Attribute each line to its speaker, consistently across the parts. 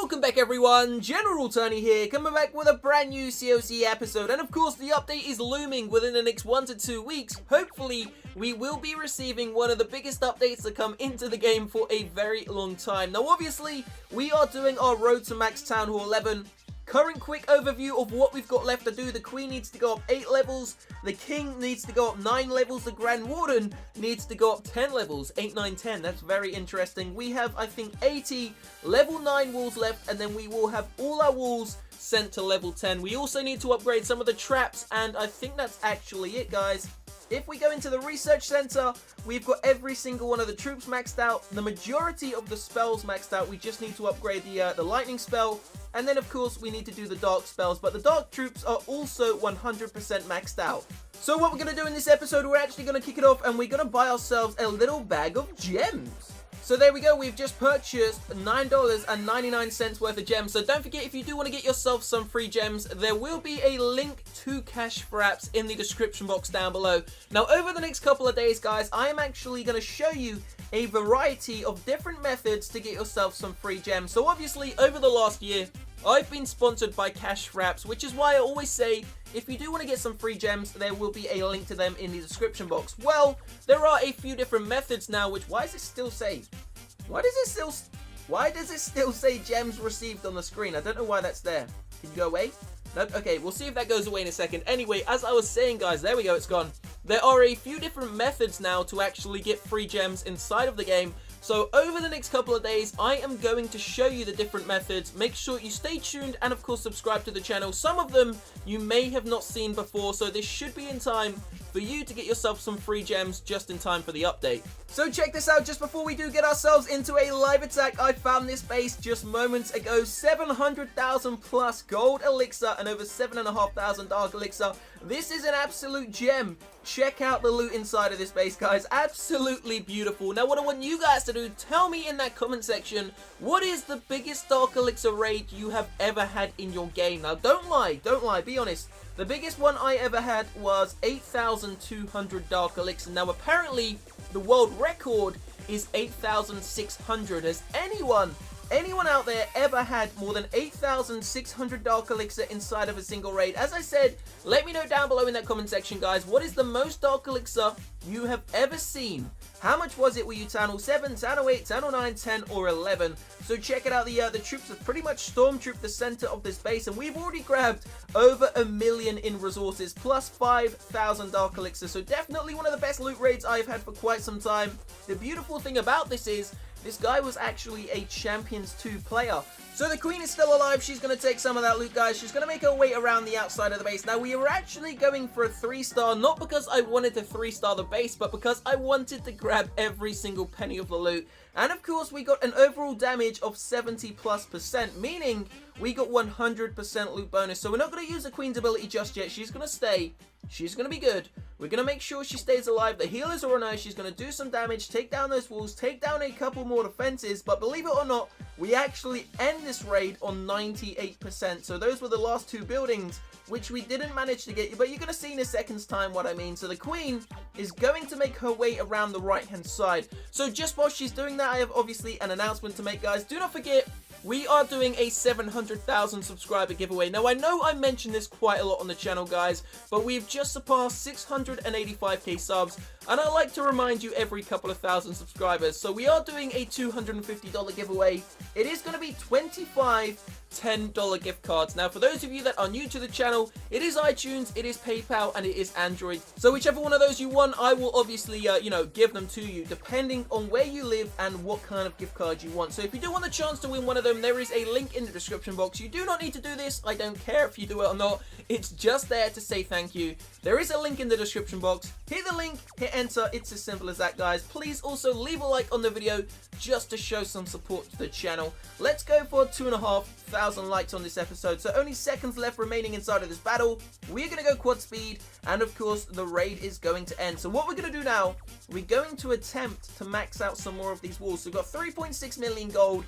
Speaker 1: Welcome back everyone, General Tony here, coming back with a brand new COC episode, and of course the update is looming within the next 1 to 2 weeks. Hopefully, we will be receiving one of the biggest updates to come into the game for a very long time. Now obviously, we are doing our Road to Max Town Hall 11. Current quick overview of what we've got left to do. The Queen needs to go up 8 levels, the King needs to go up 9 levels, the Grand Warden needs to go up 10 levels, 8, 9, 10, that's very interesting. We have, I think, 80 level 9 walls left, and then we will have all our walls sent to level 10. We also need to upgrade some of the traps, and I think that's actually it, guys. If we go into the research center, we've got every single one of the troops maxed out, the majority of the spells maxed out. We just need to upgrade the lightning spell, and then of course we need to do the dark spells, but the dark troops are also 100% maxed out. So what we're going to do in this episode, we're actually going to kick it off and we're going to buy ourselves a little bag of gems. So there we go, we've just purchased $9.99 worth of gems. So don't forget, if you do want to get yourself some free gems, there will be a link to Cash for Apps in the description box down below. Now over the next couple of days, guys, I am actually going to show you a variety of different methods to get yourself some free gems. So obviously, over the last year, I've been sponsored by Cash for Apps, which is why I always say, if you do want to get some free gems, there will be a link to them in the description box. Well, there are a few different methods now, which, why does it still say gems received on the screen? I don't know why that's there. Can you go away? Nope. Okay, we'll see if that goes away in a second. Anyway, as I was saying, guys, there we go, it's gone. There are a few different methods now to actually get free gems inside of the game. So over the next couple of days, I am going to show you the different methods. Make sure you stay tuned and of course subscribe to the channel. Some of them you may have not seen before, so this should be in time for you to get yourself some free gems just in time for the update. So check this out, just before we do get ourselves into a live attack, I found this base just moments ago. 700,000 plus gold elixir and over 7,500 dark elixir. This is an absolute gem. Check out the loot inside of this base, guys. Absolutely beautiful. Now what I want you guys to do, tell me in that comment section, what is the biggest dark elixir raid you have ever had in your game? Now don't lie, be honest. The biggest one I ever had was 8,200 dark elixir. Now apparently the world record is 8,600. Has anyone out there ever had more than 8,600 dark elixir inside of a single raid? As I said, let me know down below in that comment section, guys. What is the most dark elixir you have ever seen? How much was it? Were you Town Hall 7, Town Hall 8, Town Hall 9, 10, or 11? So check it out. The troops have pretty much stormtrooped the center of this base, and we've already grabbed over 1 million in resources, plus 5,000 dark elixir. So definitely one of the best loot raids I've had for quite some time. The beautiful thing about this is, this guy was actually a Champions 2 player. So the Queen is still alive. She's going to take some of that loot, guys. She's going to make her way around the outside of the base. Now, we were actually going for a 3-star, not because I wanted to 3-star the base, but because I wanted to grab every single penny of the loot. And of course, we got an overall damage of 70+%, meaning we got 100% loot bonus. So we're not going to use the Queen's ability just yet. She's going to stay. She's going to be good. We're going to make sure she stays alive. The healers are on her. She's going to do some damage, take down those walls, take down a couple more defenses. But believe it or not, we actually end this raid on 98%. So those were the last 2 buildings, which we didn't manage to get. But you're going to see in a second's time what I mean. So the Queen is going to make her way around the right-hand side. So just while she's doing that, I have obviously an announcement to make, guys. Do not forget, we are doing a 700,000 subscriber giveaway. Now, I know I mentioned this quite a lot on the channel, guys, but we've just surpassed 685k subs, and I like to remind you every couple of thousand subscribers. So we are doing a $250 giveaway. It is going to be 25 $10 gift cards. Now, for those of you that are new to the channel, it is iTunes, it is PayPal, and it is Android. So whichever one of those you want, I will obviously, give them to you, depending on where you live and what kind of gift card you want. So if you do want the chance to win one of them, there is a link in the description box. You do not need to do this. I don't care if you do it or not. It's just there to say thank you. There is a link in the description box. Hit the link, hit enter. It's as simple as that, guys. Please also leave a like on the video just to show some support to the channel. Let's go for 2,500 likes on this episode. So only seconds left remaining inside of this battle. We're going to go quad speed, and of course the raid is going to end. So what we're going to do now, we're going to attempt to max out some more of these walls. So we've got 3.6 million gold,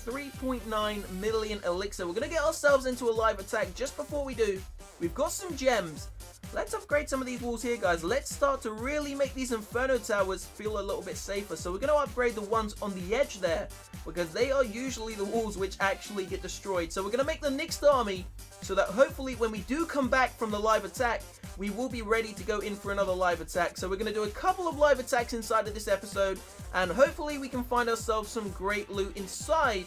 Speaker 1: 3.9 million elixir. We're going to get ourselves into a live attack. Just before we do, we've got some gems. let's upgrade some of these walls here, guys. Let's start to really make these Inferno Towers feel a little bit safer. So we're going to upgrade the ones on the edge there, because they are usually the walls which actually get destroyed. So we're going to make the next army so that hopefully when we do come back from the live attack, we will be ready to go in for another live attack. So we're going to do a couple of live attacks inside of this episode, and hopefully we can find ourselves some great loot inside.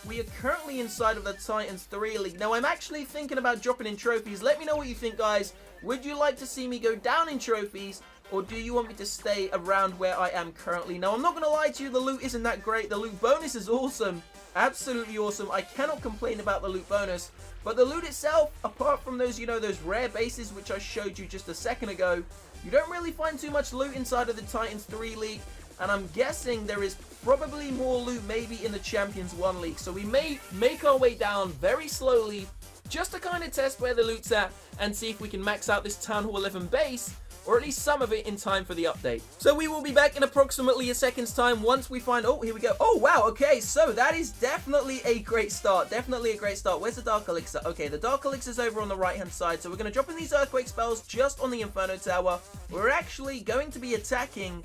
Speaker 1: We are currently inside of the Titans 3 League. Now, I'm actually thinking about dropping in trophies. Let me know what you think, guys. Would you like to see me go down in trophies, or do you want me to stay around where I am currently? Now, I'm not going to lie to you, the loot isn't that great. The loot bonus is awesome. Absolutely awesome. I cannot complain about the loot bonus. But the loot itself, apart from those, you know, those rare bases which I showed you just a second ago, you don't really find too much loot inside of the Titans 3 League. And I'm guessing there is probably more loot maybe in the Champions 1 League. So we may make our way down very slowly just to kind of test where the loot's at and see if we can max out this Town Hall 11 base, or at least some of it in time for the update. So we will be back in approximately a second's time once we find... Oh, here we go. Oh, wow. Okay, so that is definitely a great start. Definitely a great start. Where's the Dark Elixir? Okay, the Dark Elixir's over on the right-hand side. So we're going to drop in these Earthquake spells just on the Inferno Tower. We're actually going to be attacking...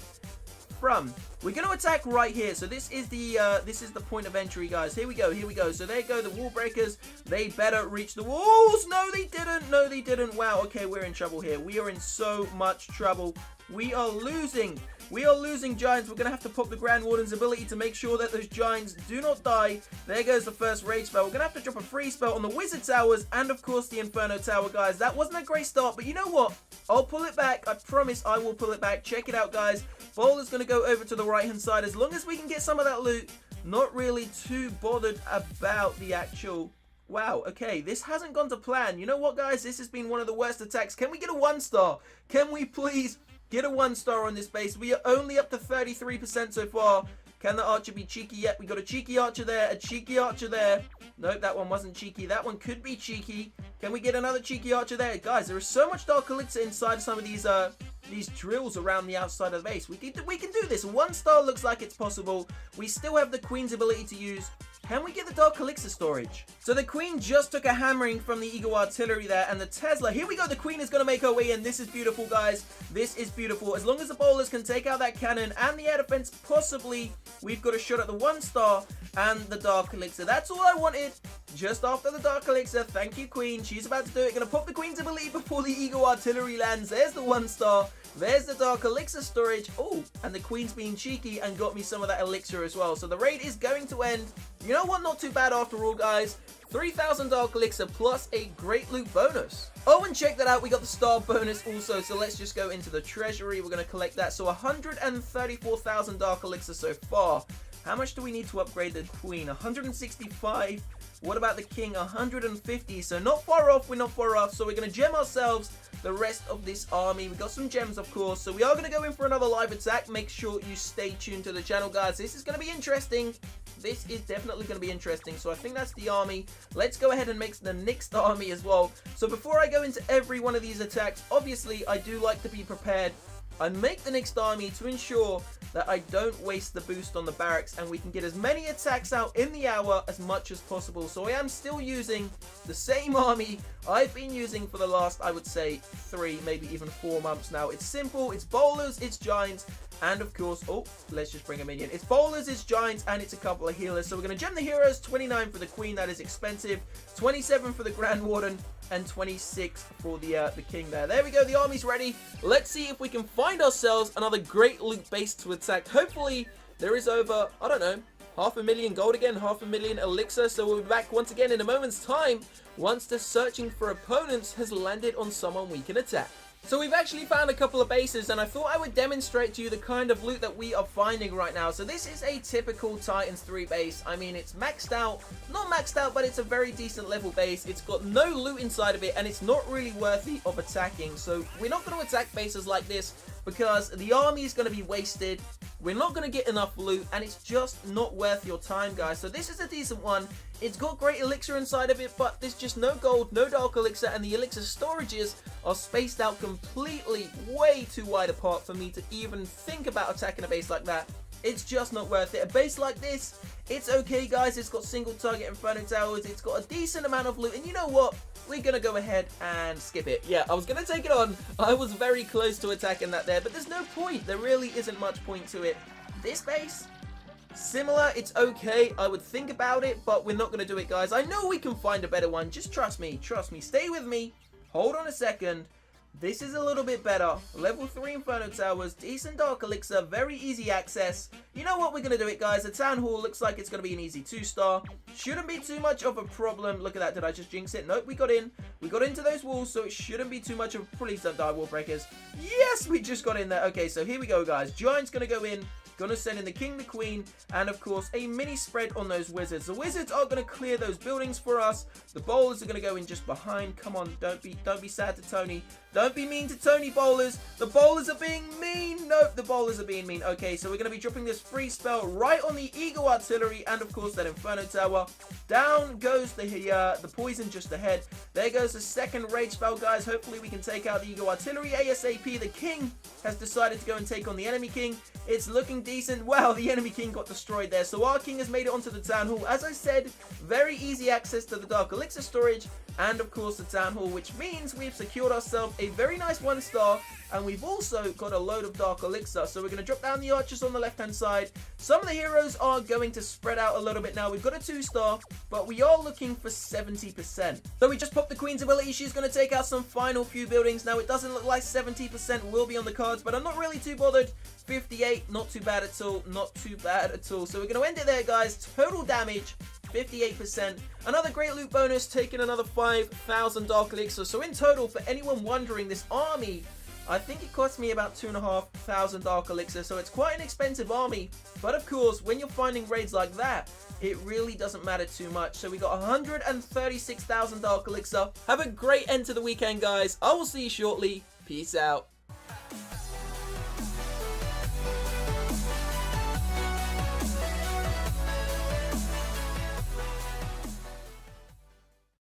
Speaker 1: We're going to attack right here. So this is the point of entry, guys. Here we go. Here we go. So there go the wall breakers. They better reach the walls. No, they didn't. No, they didn't. Wow. Okay, we're in trouble here. We are in so much trouble. We are losing. We are losing giants. We're going to have to pop the Grand Warden's ability to make sure that those giants do not die. There goes the first rage spell. We're going to have to drop a free spell on the Wizard Towers and, of course, the Inferno Tower, guys. That wasn't a great start, but you know what? I'll pull it back. I promise I will pull it back. Check it out, guys. Bowler's going to go over to the right-hand side. As long as we can get some of that loot, not really too bothered about the actual... Wow, okay, this hasn't gone to plan. You know what, guys? This has been one of the worst attacks. Can we get a 1-star? Can we please get a 1-star on this base? We are only up to 33% so far. Can the archer be cheeky yet? We got a cheeky archer there, a cheeky archer there. Nope, that one wasn't cheeky. That one could be cheeky. Can we get another cheeky archer there? Guys, there is so much Dark Elixir inside some of these drills around the outside of the base. We can do this. 1-star looks like it's possible. We still have the Queen's ability to use. Can we get the Dark Elixir storage? So the Queen just took a hammering from the Eagle Artillery there, and the Tesla. Here we go. The Queen is going to make her way in. This is beautiful, guys. This is beautiful. As long as the bowlers can take out that cannon and the air defense, possibly we've got a shot at the 1-star and the Dark Elixir. That's all I wanted. Just after the Dark Elixir. Thank you, Queen. She's about to do it. Going to pop the Queen's ability before the Eagle Artillery lands. There's the 1-star. There's the Dark Elixir storage. Oh, and the Queen's being cheeky and got me some of that elixir as well. So the raid is going to end. You know what? Not too bad after all, guys. 3,000 Dark Elixir plus a great loot bonus. Oh, and check that out. We got the star bonus also. So let's just go into the treasury. We're going to collect that. So 134,000 Dark Elixir so far. How much do we need to upgrade the Queen? 165. What about the King? 150. So not far off. We're not far off. So we're going to gem ourselves the rest of this army. We got some gems, of course. So we are going to go in for another live attack. Make sure you stay tuned to the channel, guys. This is going to be interesting. This is definitely going to be interesting. So I think that's the army. Let's go ahead and make the next army as well. So before I go into every one of these attacks, obviously I do like to be prepared. I make the next army to ensure that I don't waste the boost on the barracks and we can get as many attacks out in the hour as much as possible. So I am still using the same army I've been using for the last, I would say, 3, maybe even 4 months now. It's simple, it's bowlers, it's giants, and of course, oh, let's just bring a minion. It's bowlers, it's giants, and it's a couple of healers. So we're going to gem the heroes, 29 for the Queen, that is expensive, 27 for the Grand Warden, and 26 for the King there. There we go, the army's ready. Let's see if we can find ourselves another great loot base to attack. Hopefully, there is over, I don't know, 500,000 gold again, 500,000 elixir. So we'll be back once again in a moment's time once the searching for opponents has landed on someone we can attack. So we've actually found a couple of bases, and I thought I would demonstrate to you the kind of loot that we are finding right now. So this is a typical Titans 3 base. I mean, it's maxed out. Not maxed out, but it's a very decent level base. It's got no loot inside of it, and it's not really worthy of attacking. So we're not going to attack bases like this because the army is going to be wasted. We're not going to get enough loot, and it's just not worth your time, guys. So this is a decent one. It's got great elixir inside of it, but there's just no gold, no dark elixir, and the elixir storages are spaced out completely way too wide apart for me to even think about attacking a base like that. It's just not worth it. A base like this, it's okay, guys. It's got single target Inferno Towers. It's got a decent amount of loot, and you know what? we're going to go ahead and skip it. Yeah, I was going to take it on. I was very close to attacking that there, but there's no point. There really isn't much point to it. This base, similar, it's okay. I would think about it, but we're not going to do it, guys. I know we can find a better one. Just trust me. Trust me. Stay with me. Hold on a second. This is a little bit better. Level 3 Inferno Towers, decent Dark Elixir, very easy access. You know what, we're going to do it, guys. The Town Hall looks like it's going to be an easy 2-star. Shouldn't be too much of a problem. Look at that. Did I just jinx it? Nope, we got in. We got into those walls, so it shouldn't be too much of... Please don't die, wall breakers. Yes, we just got in there. Okay, so here we go, guys. Giant's going to go in. Gonna send in the king, the queen, and of course a mini spread on those wizards. The wizards are gonna clear those buildings for us. The bowlers are gonna go in just behind. Come on, don't be sad to Tony. Don't be mean to Tony, bowlers. The bowlers are being mean. Nope, the bowlers are being mean. Okay, so we're gonna be dropping this free spell right on the Eagle Artillery and of course that Inferno Tower. Down goes the poison just ahead. There goes the second rage spell, guys. Hopefully we can take out the Eagle Artillery ASAP. The king has decided to go and take on the enemy king. It's looking decent. Wow, the enemy king got destroyed there. So our king has made it onto the town hall. As I said, very easy access to the Dark Elixir storage and of course the town hall, which means we've secured ourselves a very nice 1-star, and we've also got a load of Dark Elixir. So we're going to drop down the archers on the left hand side. Some of the heroes are going to spread out a little bit now. We've got a 2-star, but we are looking for 70%. So we just popped the queen's ability. She's going to take out some final few buildings. Now it doesn't look like 70% will be on the cards, but I'm not really too bothered. 58, not too bad at all. Not too bad at all. So we're going to end it there, guys. Total damage, 58%. Another great loot bonus, taking another 5,000 Dark Elixir. So in total, for anyone wondering, this army, I think it cost me about 2,500 Dark Elixir. So it's quite an expensive army. But of course, when you're finding raids like that, it really doesn't matter too much. So we got 136,000 Dark Elixir. Have a great end to the weekend, guys. I will see you shortly. Peace out.